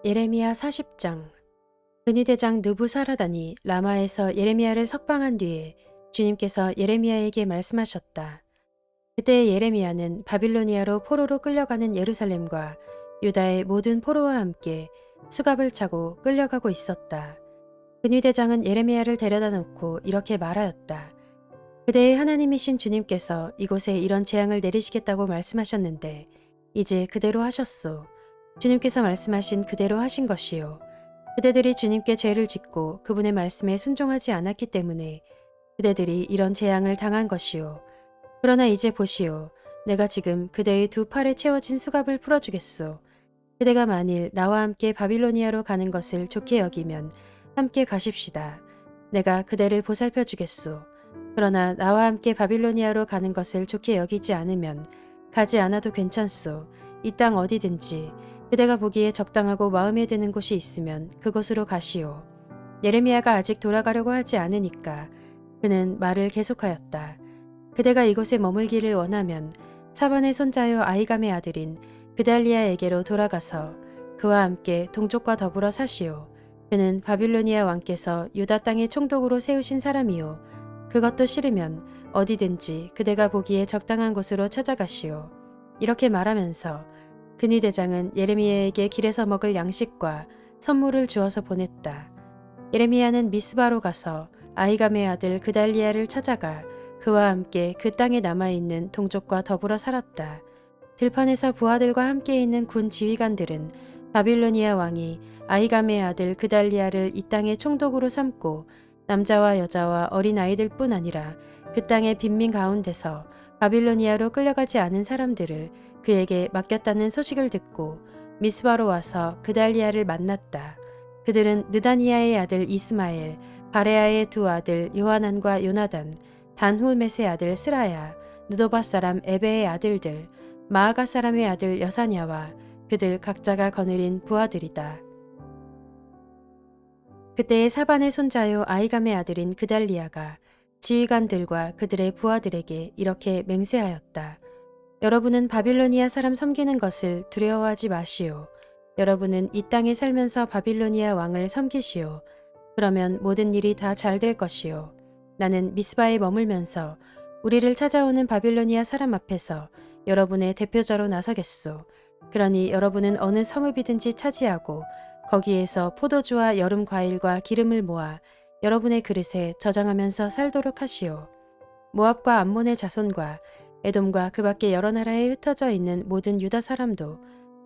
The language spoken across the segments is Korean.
예레미야 40장. 근위대장 느부사라단이 라마에서 예레미야를 석방한 뒤에 주님께서 예레미야에게 말씀하셨다. 그때 예레미야는 바빌로니아로 포로로 끌려가는 예루살렘과 유다의 모든 포로와 함께 수갑을 차고 끌려가고 있었다. 근위대장은 예레미야를 데려다 놓고 이렇게 말하였다. 그대의 하나님이신 주님께서 이곳에 이런 재앙을 내리시겠다고 말씀하셨는데 이제 그대로 하셨소. 주님께서 말씀하신 그대로 하신 것이요. 그대들이 주님께 죄를 짓고 그분의 말씀에 순종하지 않았기 때문에 그대들이 이런 재앙을 당한 것이요. 그러나 이제 보시오. 내가 지금 그대의 두 팔에 채워진 수갑을 풀어주겠소. 그대가 만일 나와 함께 바빌로니아로 가는 것을 좋게 여기면 함께 가십시다. 내가 그대를 보살펴 주겠소. 그러나 나와 함께 바빌로니아로 가는 것을 좋게 여기지 않으면 가지 않아도 괜찮소. 이 땅 어디든지 그대가 보기에 적당하고 마음에 드는 곳이 있으면 그곳으로 가시오. 예레미야가 아직 돌아가려고 하지 않으니까 그는 말을 계속하였다. 그대가 이곳에 머물기를 원하면 사반의 손자요 아이감의 아들인 그달리아에게로 돌아가서 그와 함께 동족과 더불어 사시오. 그는 바빌로니아 왕께서 유다 땅의 총독으로 세우신 사람이요. 그것도 싫으면 어디든지 그대가 보기에 적당한 곳으로 찾아가시오. 이렇게 말하면서 근위대장은 예레미야에게 길에서 먹을 양식과 선물을 주어서 보냈다. 예레미야는 미스바로 가서 아이감의 아들 그달리아를 찾아가 그와 함께 그 땅에 남아있는 동족과 더불어 살았다. 들판에서 부하들과 함께 있는 군 지휘관들은 바빌로니아 왕이 아이감의 아들 그달리아를 이 땅의 총독으로 삼고 남자와 여자와 어린 아이들뿐 아니라 그 땅의 빈민 가운데서 바빌로니아로 끌려가지 않은 사람들을 그에게 맡겼다는 소식을 듣고 미스바로 와서 그달리아를 만났다. 그들은 느다니아의 아들 이스마엘, 바레아의 두 아들 요하난과 요나단, 단훌멧의 아들 스라야, 느도바 사람 에베의 아들들, 마아가 사람의 아들 여사냐와 그들 각자가 거느린 부하들이다. 그때의 사반의 손자요 아이감의 아들인 그달리아가 지휘관들과 그들의 부하들에게 이렇게 맹세하였다. 여러분은 바빌로니아 사람 섬기는 것을 두려워하지 마시오. 여러분은 이 땅에 살면서 바빌로니아 왕을 섬기시오. 그러면 모든 일이 다 잘 될 것이오. 나는 미스바에 머물면서 우리를 찾아오는 바빌로니아 사람 앞에서 여러분의 대표자로 나서겠소. 그러니 여러분은 어느 성읍이든지 차지하고 거기에서 포도주와 여름 과일과 기름을 모아 여러분의 그릇에 저장하면서 살도록 하시오. 모압과 암몬의 자손과 에돔과 그 밖에 여러 나라에 흩어져 있는 모든 유다 사람도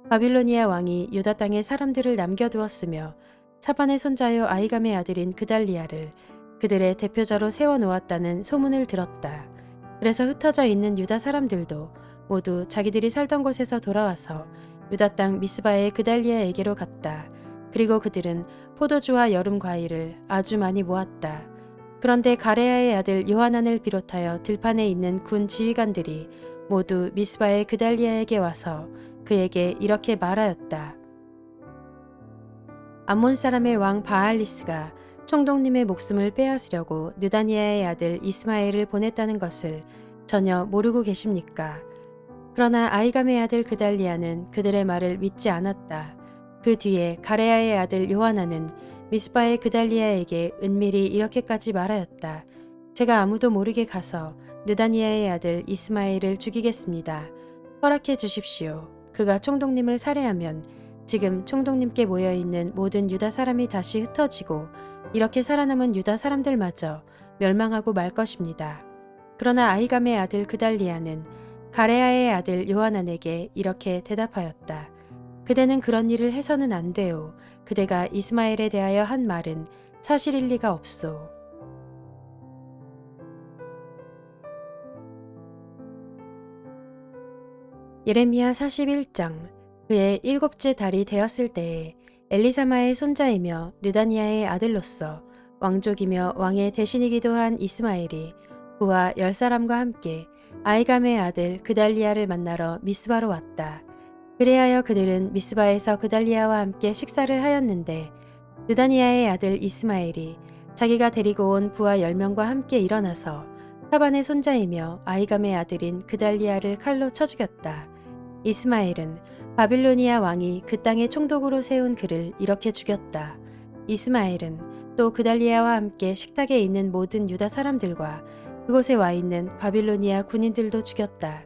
바빌로니아 왕이 유다 땅에 사람들을 남겨두었으며 사반의 손자요 아이감의 아들인 그달리아를 그들의 대표자로 세워놓았다는 소문을 들었다. 그래서 흩어져 있는 유다 사람들도 모두 자기들이 살던 곳에서 돌아와서 유다 땅 미스바의 그달리아에게로 갔다. 그리고 그들은 포도주와 여름 과일을 아주 많이 모았다. 그런데 가레야의 아들 요하난을 비롯하여 들판에 있는 군 지휘관들이 모두 미스바의 그달리아에게 와서 그에게 이렇게 말하였다. 암몬 사람의 왕 바알리스가 총독님의 목숨을 빼앗으려고 느다니아의 아들 이스마엘을 보냈다는 것을 전혀 모르고 계십니까? 그러나 아이감의 아들 그달리아는 그들의 말을 믿지 않았다. 그 뒤에 가레야의 아들 요하나는 미스바의 그달리아에게 은밀히 이렇게까지 말하였다. 제가 아무도 모르게 가서 느다니아의 아들 이스마엘을 죽이겠습니다. 허락해 주십시오. 그가 총독님을 살해하면 지금 총독님께 모여있는 모든 유다 사람이 다시 흩어지고 이렇게 살아남은 유다 사람들마저 멸망하고 말 것입니다. 그러나 아이감의 아들 그달리아는 가레야의 아들 요하난에게 이렇게 대답하였다. 그대는 그런 일을 해서는 안 돼요. 그대가 이스마엘에 대하여 한 말은 사실일 리가 없소. 예레미야 41장. 그의 7째 달이 되었을 때에 엘리사마의 손자이며 느다니아의 아들로서 왕족이며 왕의 대신이기도 한 이스마엘이 부하 10사람과 함께 아이감의 아들 그달리아를 만나러 미스바로 왔다. 그리하여 그들은 미스바에서 그달리아와 함께 식사를 하였는데 느다니아의 아들 이스마엘이 자기가 데리고 온 부하 10명과 함께 일어나서 사반의 손자이며 아이감의 아들인 그달리아를 칼로 쳐 죽였다. 이스마엘은 바빌로니아 왕이 그 땅에 총독으로 세운 그를 이렇게 죽였다. 이스마엘은 또 그달리아와 함께 식탁에 있는 모든 유다 사람들과 그곳에 와 있는 바빌로니아 군인들도 죽였다.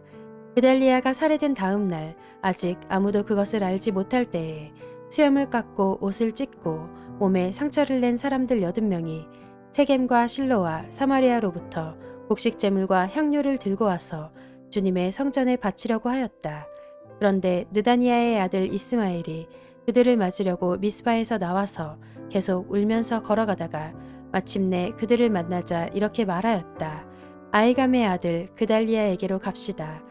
그달리아가 살해된 다음 날 아직 아무도 그것을 알지 못할 때에 수염을 깎고 옷을 찢고 몸에 상처를 낸 사람들 80명이 세겜과 실로와 사마리아로부터 곡식 제물과 향료를 들고 와서 주님의 성전에 바치려고 하였다. 그런데 느다니아의 아들 이스마엘이 그들을 맞으려고 미스바에서 나와서 계속 울면서 걸어가다가 마침내 그들을 만나자 이렇게 말하였다. 아이감의 아들 그달리아에게로 갑시다.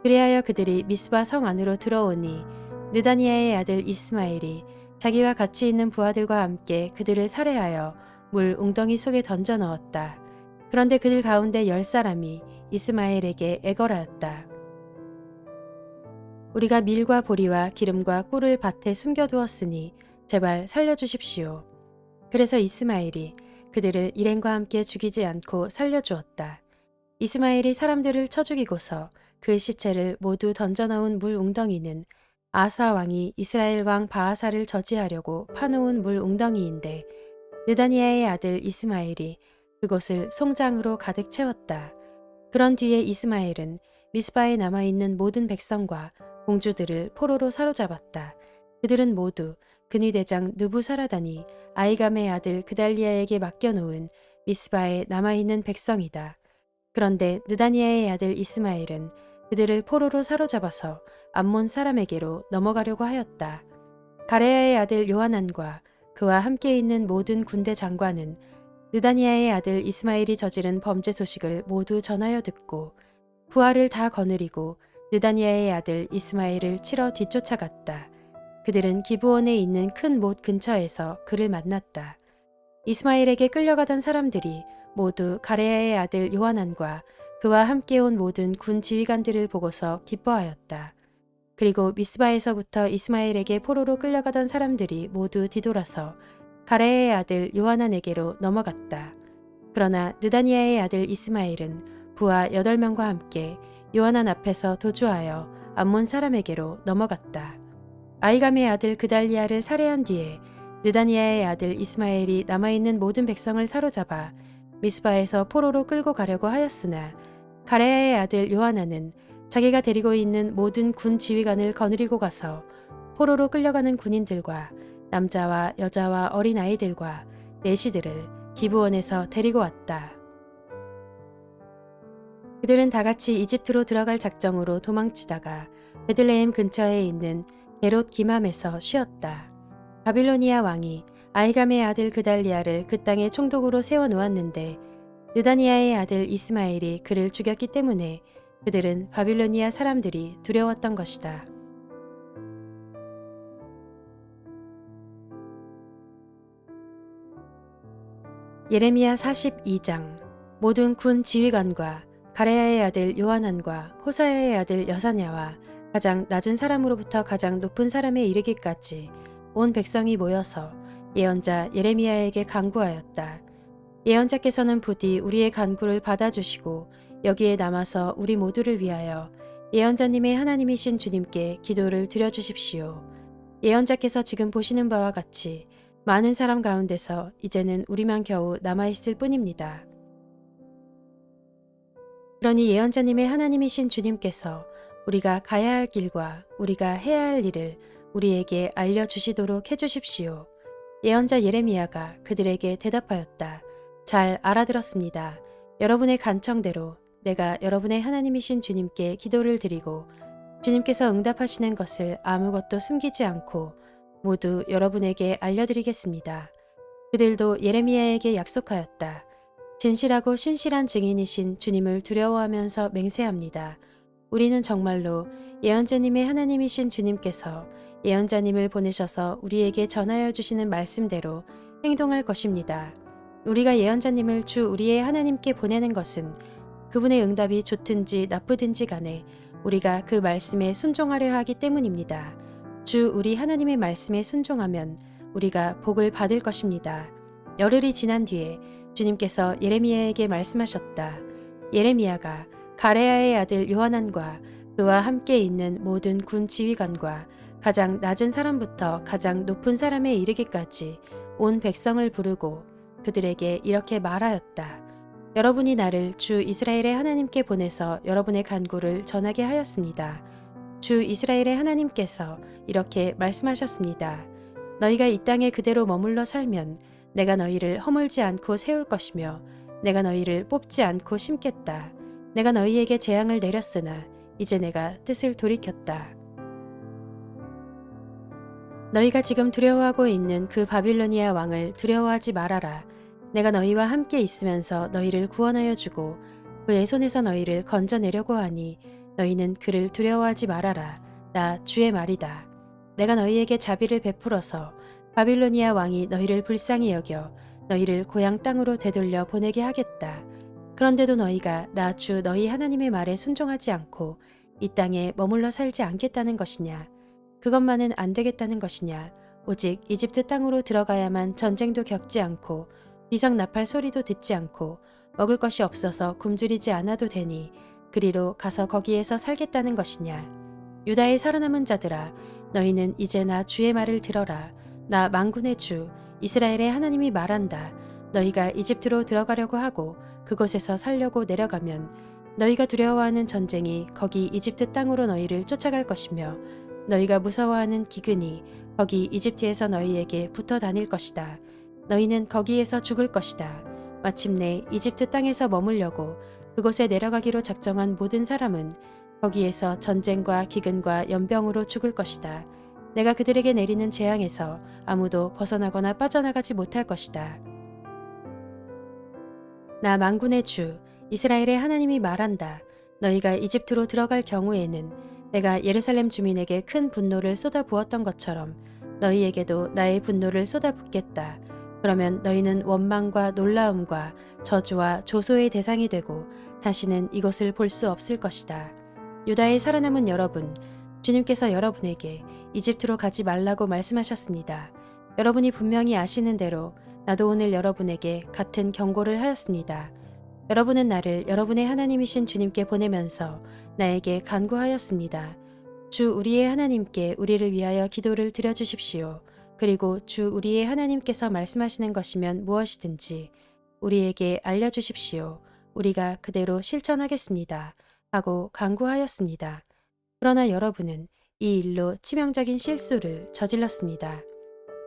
그리하여 그들이 미스바 성 안으로 들어오니 느다니아의 아들 이스마엘이 자기와 같이 있는 부하들과 함께 그들을 살해하여 물 웅덩이 속에 던져 넣었다. 그런데 그들 가운데 10사람이 이스마엘에게 애걸하였다. 우리가 밀과 보리와 기름과 꿀을 밭에 숨겨두었으니 제발 살려주십시오. 그래서 이스마엘이 그들을 일행과 함께 죽이지 않고 살려주었다. 이스마엘이 사람들을 쳐 죽이고서 그 시체를 모두 던져넣은 물 웅덩이는 아사 왕이 이스라엘 왕 바하사를 저지하려고 파놓은 물 웅덩이인데 느다니아의 아들 이스마엘이 그곳을 송장으로 가득 채웠다. 그런 뒤에 이스마엘은 미스바에 남아있는 모든 백성과 공주들을 포로로 사로잡았다. 그들은 모두 근위 대장 느부사라단이 아이감의 아들 그달리아에게 맡겨놓은 미스바에 남아있는 백성이다. 그런데 느다니아의 아들 이스마엘은 그들을 포로로 사로잡아서 암몬 사람에게로 넘어가려고 하였다. 가레야의 아들 요하난과 그와 함께 있는 모든 군대 장관은 느다니아의 아들 이스마엘이 저지른 범죄 소식을 모두 전하여 듣고 부하를 다 거느리고 느다니아의 아들 이스마엘을 치러 뒤쫓아갔다. 그들은 기브온에 있는 큰 못 근처에서 그를 만났다. 이스마엘에게 끌려가던 사람들이 모두 가레야의 아들 요하난과 그와 함께 온 모든 군 지휘관들을 보고서 기뻐하였다. 그리고 미스바에서부터 이스마엘에게 포로로 끌려가던 사람들이 모두 뒤돌아서 가레야의 아들 요하난에게로 넘어갔다. 그러나 느다니아의 아들 이스마엘은 부하 8명과 함께 요하난 앞에서 도주하여 암몬 사람에게로 넘어갔다. 아이감의 아들 그달리아를 살해한 뒤에 느다니아의 아들 이스마엘이 남아있는 모든 백성을 사로잡아 미스바에서 포로로 끌고 가려고 하였으나 가레야의 아들 요하난은 자기가 데리고 있는 모든 군 지휘관을 거느리고 가서 포로로 끌려가는 군인들과 남자와 여자와 어린아이들과 내시들을 기브온에서 데리고 왔다. 그들은 다 같이 이집트로 들어갈 작정으로 도망치다가 베들레헴 근처에 있는 게롯 기맘에서 쉬었다. 바빌로니아 왕이 아이감의 아들 그달리아를 그 땅에 총독으로 세워놓았는데 느다니아의 아들 이스마엘이 그를 죽였기 때문에 그들은 바빌로니아 사람들이 두려웠던 것이다. 예레미야 42장. 모든 군 지휘관과 가레야의 아들 요하난과 호사야의 아들 여사냐와 가장 낮은 사람으로부터 가장 높은 사람에 이르기까지 온 백성이 모여서 예언자 예레미야에게 간구하였다. 예언자께서는 부디 우리의 간구를 받아주시고 여기에 남아서 우리 모두를 위하여 예언자님의 하나님이신 주님께 기도를 드려주십시오. 예언자께서 지금 보시는 바와 같이 많은 사람 가운데서 이제는 우리만 겨우 남아있을 뿐입니다. 그러니 예언자님의 하나님이신 주님께서 우리가 가야 할 길과 우리가 해야 할 일을 우리에게 알려주시도록 해주십시오. 예언자 예레미야가 그들에게 대답하였다. 잘 알아들었습니다. 여러분의 간청대로 내가 여러분의 하나님이신 주님께 기도를 드리고 주님께서 응답하시는 것을 아무것도 숨기지 않고 모두 여러분에게 알려드리겠습니다. 그들도 예레미야에게 약속하였다. 진실하고 신실한 증인이신 주님을 두려워하면서 맹세합니다. 우리는 정말로 예언자님의 하나님이신 주님께서 예언자님을 보내셔서 우리에게 전하여 주시는 말씀대로 행동할 것입니다. 우리가 예언자님을 주 우리의 하나님께 보내는 것은 그분의 응답이 좋든지 나쁘든지 간에 우리가 그 말씀에 순종하려 하기 때문입니다. 주 우리 하나님의 말씀에 순종하면 우리가 복을 받을 것입니다. 열흘이 지난 뒤에 주님께서 예레미야에게 말씀하셨다. 예레미야가 가레야의 아들 요하난과 그와 함께 있는 모든 군 지휘관과 가장 낮은 사람부터 가장 높은 사람에 이르기까지 온 백성을 부르고 그들에게 이렇게 말하였다. 여러분이 나를 주 이스라엘의 하나님께 보내서 여러분의 간구를 전하게 하였습니다. 주 이스라엘의 하나님께서 이렇게 말씀하셨습니다. 너희가 이 땅에 그대로 머물러 살면 내가 너희를 허물지 않고 세울 것이며 내가 너희를 뽑지 않고 심겠다. 내가 너희에게 재앙을 내렸으나 이제 내가 뜻을 돌이켰다. 너희가 지금 두려워하고 있는 그 바빌로니아 왕을 두려워하지 말아라. 내가 너희와 함께 있으면서 너희를 구원하여 주고 그의 손에서 너희를 건져내려고 하니 너희는 그를 두려워하지 말아라. 나 주의 말이다. 내가 너희에게 자비를 베풀어서 바빌로니아 왕이 너희를 불쌍히 여겨 너희를 고향 땅으로 되돌려 보내게 하겠다. 그런데도 너희가 나 주 너희 하나님의 말에 순종하지 않고 이 땅에 머물러 살지 않겠다는 것이냐? 그것만은 안 되겠다는 것이냐? 오직 이집트 땅으로 들어가야만 전쟁도 겪지 않고 비석 나팔 소리도 듣지 않고 먹을 것이 없어서 굶주리지 않아도 되니 그리로 가서 거기에서 살겠다는 것이냐? 유다의 살아남은 자들아, 너희는 이제 나 주의 말을 들어라. 나 만군의 주 이스라엘의 하나님이 말한다. 너희가 이집트로 들어가려고 하고 그곳에서 살려고 내려가면 너희가 두려워하는 전쟁이 거기 이집트 땅으로 너희를 쫓아갈 것이며 너희가 무서워하는 기근이 거기 이집트에서 너희에게 붙어 다닐 것이다. 너희는 거기에서 죽을 것이다. 마침내 이집트 땅에서 머물려고 그곳에 내려가기로 작정한 모든 사람은 거기에서 전쟁과 기근과 연병으로 죽을 것이다. 내가 그들에게 내리는 재앙에서 아무도 벗어나거나 빠져나가지 못할 것이다. 나 만군의 주 이스라엘의 하나님이 말한다. 너희가 이집트로 들어갈 경우에는 내가 예루살렘 주민에게 큰 분노를 쏟아부었던 것처럼 너희에게도 나의 분노를 쏟아붓겠다. 그러면 너희는 원망과 놀라움과 저주와 조소의 대상이 되고 다시는 이곳을 볼 수 없을 것이다. 유다의 살아남은 여러분, 주님께서 여러분에게 이집트로 가지 말라고 말씀하셨습니다. 여러분이 분명히 아시는 대로 나도 오늘 여러분에게 같은 경고를 하였습니다. 여러분은 나를 여러분의 하나님이신 주님께 보내면서 나에게 간구하였습니다. 주 우리의 하나님께 우리를 위하여 기도를 드려주십시오. 그리고 주 우리의 하나님께서 말씀하시는 것이면 무엇이든지 우리에게 알려주십시오. 우리가 그대로 실천하겠습니다. 하고 간구하였습니다. 그러나 여러분은 이 일로 치명적인 실수를 저질렀습니다.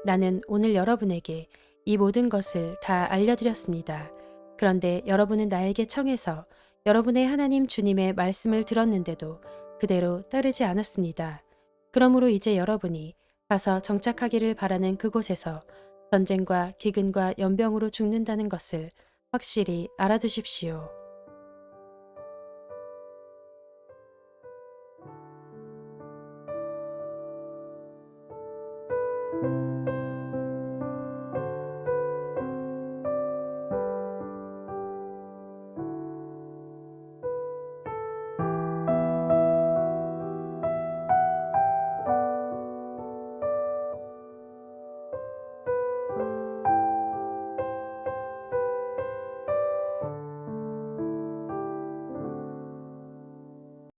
나는 오늘 여러분에게 이 모든 것을 다 알려드렸습니다. 그런데 여러분은 나에게 청해서 여러분의 하나님 주님의 말씀을 들었는데도 그대로 따르지 않았습니다. 그러므로 이제 여러분이 가서 정착하기를 바라는 그곳에서 전쟁과 기근과 연병으로 죽는다는 것을 확실히 알아두십시오.